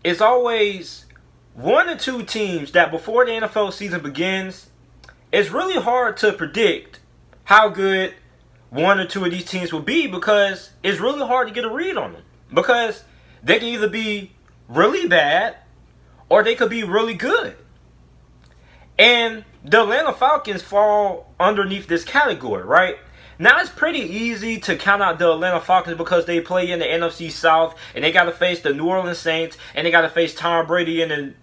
it's always one or two teams that before the NFL season begins, it's really hard to predict how good one or two of these teams will be because it's really hard to get a read on them. Because they can either be really bad or they could be really good. And the Atlanta Falcons fall underneath this category, right? Now, it's pretty easy to count out the Atlanta Falcons because they play in the NFC South and they got to face the New Orleans Saints and they got to face Tom Brady and the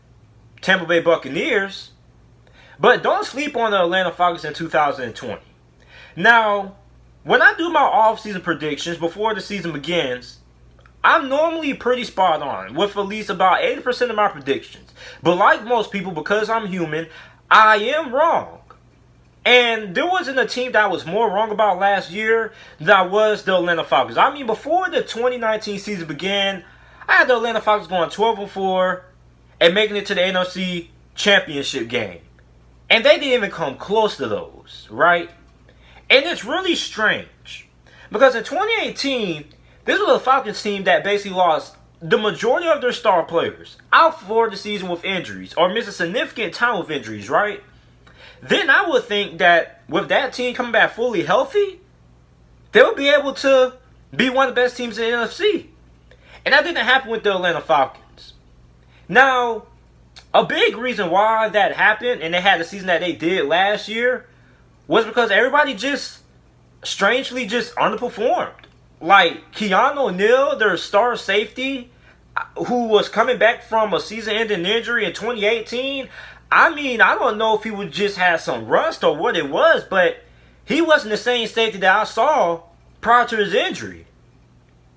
Tampa Bay Buccaneers. But don't sleep on the Atlanta Falcons in 2020. Now, when I do my off-season predictions before the season begins, I'm normally pretty spot on with at least about 80% of my predictions. But like most people, because I'm human, I am wrong. And there wasn't a team that I was more wrong about last year than I was the Atlanta Falcons. I mean, before the 2019 season began, I had the Atlanta Falcons going 12-4 and making it to the NFC Championship game. And they didn't even come close to those, right? And it's really strange. Because in 2018, this was a Falcons team that basically lost the majority of their star players out for the season with injuries or missed a significant time with injuries, right? Then I would think that with that team coming back fully healthy, they would be able to be one of the best teams in the NFC. And that didn't happen with the Atlanta Falcons. Now, a big reason why that happened and they had the season that they did last year was because everybody just strangely just underperformed. Like Keanu O'Neal, their star safety, who was coming back from a season-ending injury in 2018. I mean, I don't know if he would just have some rust or what it was, but he wasn't the same safety that I saw prior to his injury.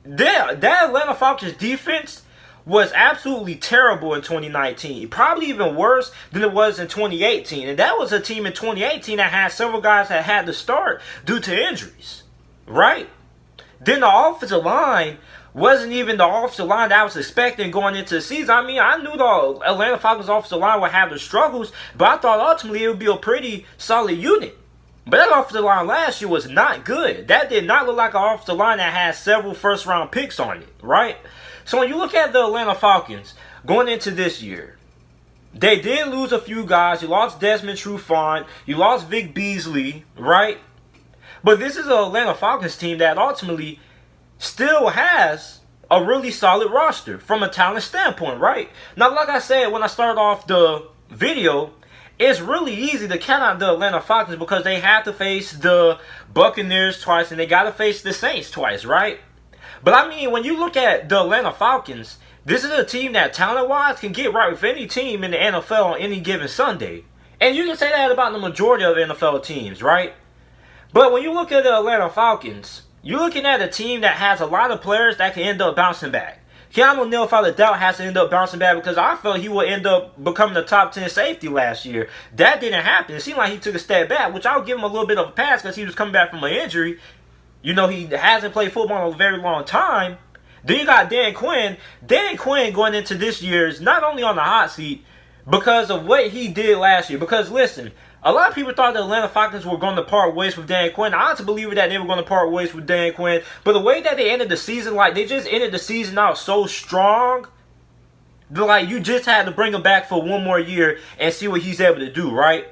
That Atlanta Falcons defense was absolutely terrible in 2019. Probably even worse than it was in 2018. And that was a team in 2018 that had several guys that had to start due to injuries. Right? Then the offensive line wasn't even the offensive line that I was expecting going into the season. I mean, I knew the Atlanta Falcons offensive line would have their struggles, but I thought ultimately it would be a pretty solid unit. But that offensive line last year was not good. That did not look like an offensive line that had several first-round picks on it, right? So when you look at the Atlanta Falcons going into this year, they did lose a few guys. You lost Desmond Trufant. You lost Vic Beasley, right? But this is an Atlanta Falcons team that ultimately still has a really solid roster from a talent standpoint, right? Now, like I said when I started off the video, it's really easy to count out the Atlanta Falcons because they have to face the Buccaneers twice and they got to face the Saints twice, right? But I mean, when you look at the Atlanta Falcons, this is a team that talent-wise can get right with any team in the NFL on any given Sunday. And you can say that about the majority of NFL teams, right? But when you look at the Atlanta Falcons, you're looking at a team that has a lot of players that can end up bouncing back. Keanu O'Neal, without a doubt, has to end up bouncing back because I felt he would end up becoming the top 10 safety last year. That didn't happen. It seemed like he took a step back, which I'll give him a little bit of a pass because he was coming back from an injury. You know, he hasn't played football in a very long time. Then you got Dan Quinn. Dan Quinn going into this year is not only on the hot seat because of what he did last year. Because, listen, a lot of people thought the Atlanta Falcons were going to part ways with Dan Quinn. I honestly believe that they were going to part ways with Dan Quinn. But the way that they ended the season, like, they just ended the season out so strong. Like, you just had to bring him back for one more year and see what he's able to do, right?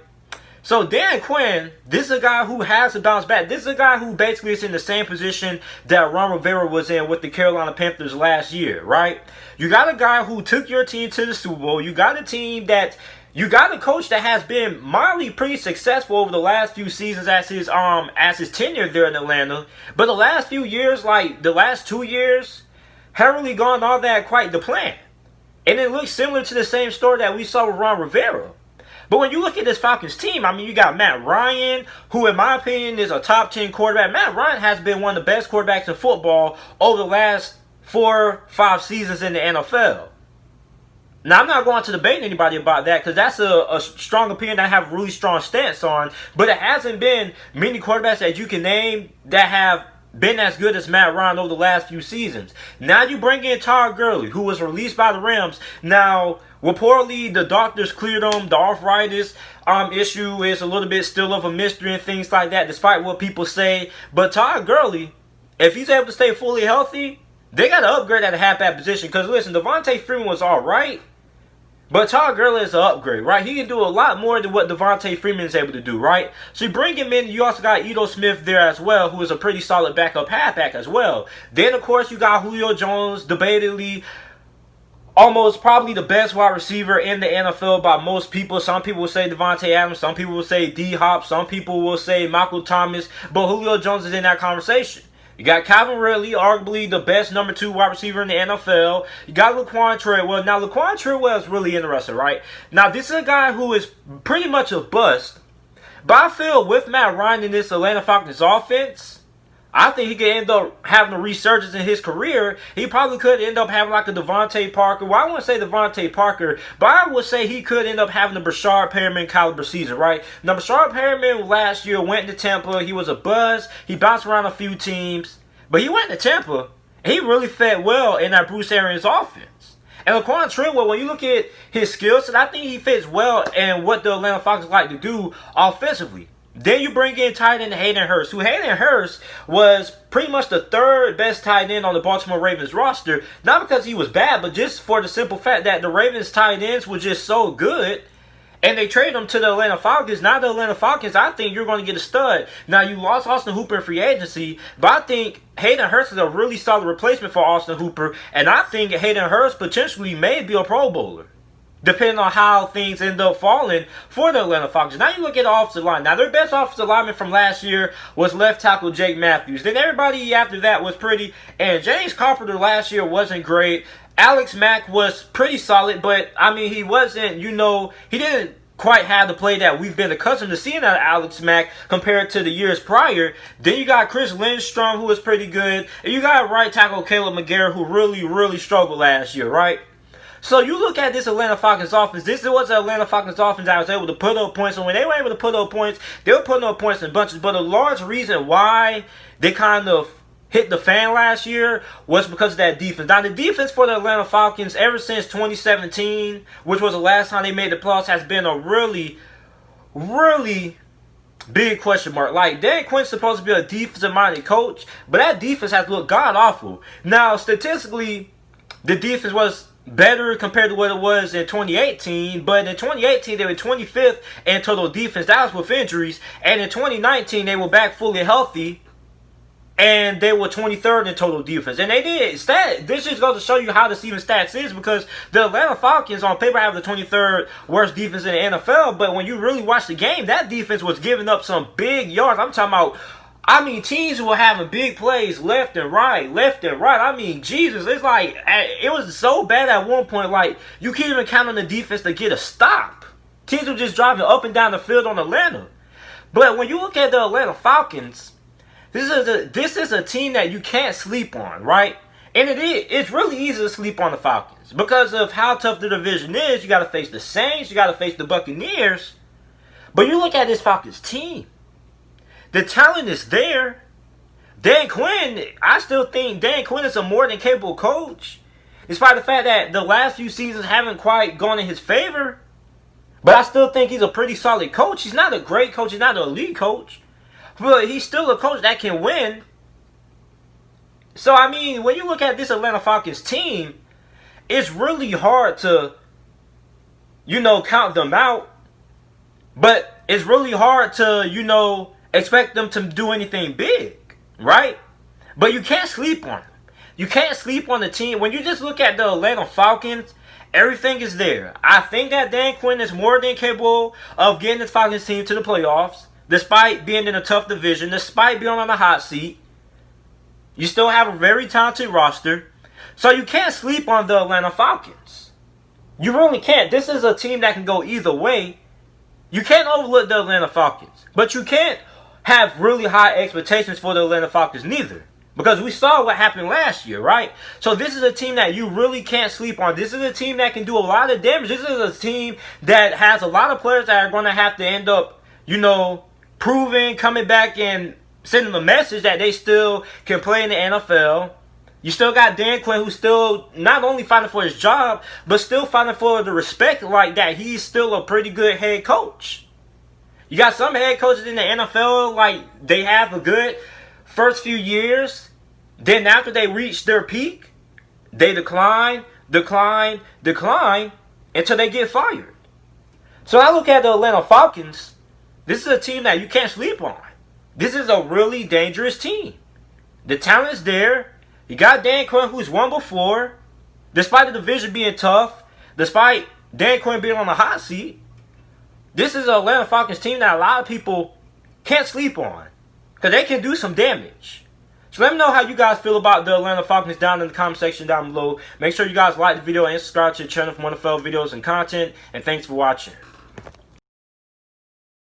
So Dan Quinn, this is a guy who has to bounce back. This is a guy who basically is in the same position that Ron Rivera was in with the Carolina Panthers last year, right? You got a guy who took your team to the Super Bowl. You got a team that, you got a coach that has been mildly pretty successful over the last few seasons as his tenure there in Atlanta. But the last few years, like the last 2 years, haven't really gone all that quite the plan. And it looks similar to the same story that we saw with Ron Rivera. But when you look at this Falcons team, I mean, you got Matt Ryan, who in my opinion is a top 10 quarterback. Matt Ryan has been one of the best quarterbacks in football over the last 4-5 seasons in the NFL. Now, I'm not going to debate anybody about that because that's a strong opinion I have a really strong stance on. But it hasn't been many quarterbacks that you can name that have been as good as Matt Ryan over the last few seasons. Now you bring in Todd Gurley, who was released by the Rams. Now, reportedly, the doctors cleared him. The arthritis issue is a little bit still of a mystery and things like that, despite what people say. But Todd Gurley, if he's able to stay fully healthy, they got to upgrade at the halfback position. Because listen, Devontae Freeman was all right, but Todd Gurley is an upgrade, right? He can do a lot more than what Devontae Freeman is able to do, right? So you bring him in. You also got Ito Smith there as well, who is a pretty solid backup halfback as well. Then, of course, you got Julio Jones, debatably almost probably the best wide receiver in the NFL by most people. Some people will say Devontae Adams. Some people will say D-Hop. Some people will say Michael Thomas. But Julio Jones is in that conversation. You got Calvin Ridley, arguably the best number 2 wide receiver in the NFL. You got Laquan Treadwell. Now, Laquan Treadwell is really interesting, right? Now, this is a guy who is pretty much a bust. But I feel with Matt Ryan in this Atlanta Falcons offense, I think he could end up having a resurgence in his career. He probably could end up having like a Devontae Parker. Well, I wouldn't say Devontae Parker, but I would say he could end up having a Brashard Perriman caliber season, right? Now, Brashard Perriman last year went to Tampa. He was a buzz. He bounced around a few teams, but he went to Tampa, and he really fit well in that Bruce Arians offense. And Laquan Treadwell, when you look at his skill set, I think he fits well in what the Atlanta Falcons like to do offensively. Then you bring in tight end Hayden Hurst, who Hayden Hurst was pretty much the 3rd best tight end on the Baltimore Ravens roster. Not because he was bad, but just for the simple fact that the Ravens tight ends were just so good. And they traded him to the Atlanta Falcons. Now the Atlanta Falcons, I think you're going to get a stud. Now you lost Austin Hooper in free agency, but I think Hayden Hurst is a really solid replacement for Austin Hooper. And I think Hayden Hurst potentially may be a Pro Bowler, depending on how things end up falling for the Atlanta Falcons. Now you look at the offensive line. Now their best offensive lineman from last year was left tackle Jake Matthews. Then everybody after that was pretty. And James Carpenter last year wasn't great. Alex Mack was pretty solid, but I mean he wasn't, he didn't quite have the play that we've been accustomed to seeing out of Alex Mack compared to the years prior. Then you got Chris Lindstrom, who was pretty good. And you got right tackle Caleb McGarrett, who really struggled last year, right? So you look at this Atlanta Falcons offense. This was an Atlanta Falcons offense that was able to put up points. And when they were able to put up points, they were putting up points in bunches. But a large reason why they kind of hit the fan last year was because of that defense. Now, the defense for the Atlanta Falcons ever since 2017, which was the last time they made the playoffs, has been a really big question mark. Like, Dan Quinn's supposed to be a defensive-minded coach, but that defense has looked god-awful. Now, statistically, the defense was better compared to what it was in 2018, but in 2018 they were 25th in total defense. That was with injuries. And in 2019 they were back fully healthy, and they were 23rd in total defense. And they did this just goes to show you how deceiving stats is, because the Atlanta Falcons on paper have the 23rd worst defense in the NFL, but when you really watch the game, that defense was giving up some big yards. I'm talking about, teams were having big plays left and right. Jesus, it's like, it was so bad at one point, like, you can't even count on the defense to get a stop. Teams were just driving up and down the field on Atlanta. But when you look at the Atlanta Falcons, this is a team that you can't sleep on, right? And it's really easy to sleep on the Falcons because of how tough the division is. You got to face the Saints, you got to face the Buccaneers. But you look at this Falcons team, the talent is there. Dan Quinn, I still think Dan Quinn is a more than capable coach, despite the fact that the last few seasons haven't quite gone in his favor. But I still think he's a pretty solid coach. He's not a great coach, he's not an elite coach, but he's still a coach that can win. So, when you look at this Atlanta Falcons team, it's really hard to, count them out. But it's really hard to, expect them to do anything big, right? But you can't sleep on them. You can't sleep on the team. When you just look at the Atlanta Falcons, everything is there. I think that Dan Quinn is more than capable of getting this Falcons team to the playoffs, despite being in a tough division, despite being on the hot seat. You still have a very talented roster. So you can't sleep on the Atlanta Falcons. You really can't. This is a team that can go either way. You can't overlook the Atlanta Falcons. But you can't have really high expectations for the Atlanta Falcons neither, because we saw what happened last year, right? So this is a team that you really can't sleep on. This is a team that can do a lot of damage. This is a team that has a lot of players that are going to have to end up, proving, coming back and sending a message that they still can play in the NFL. You still got Dan Quinn, who's still not only fighting for his job, but still fighting for the respect, like that he's still a pretty good head coach. You got some head coaches in the NFL, like, they have a good first few years. Then after they reach their peak, they decline until they get fired. So I look at the Atlanta Falcons. This is a team that you can't sleep on. This is a really dangerous team. The talent is there. You got Dan Quinn, who's won before. Despite the division being tough, despite Dan Quinn being on the hot seat, this is an Atlanta Falcons team that a lot of people can't sleep on because they can do some damage. So let me know how you guys feel about the Atlanta Falcons down in the comment section down below. Make sure you guys like the video and subscribe to the channel for more NFL videos and content. And thanks for watching.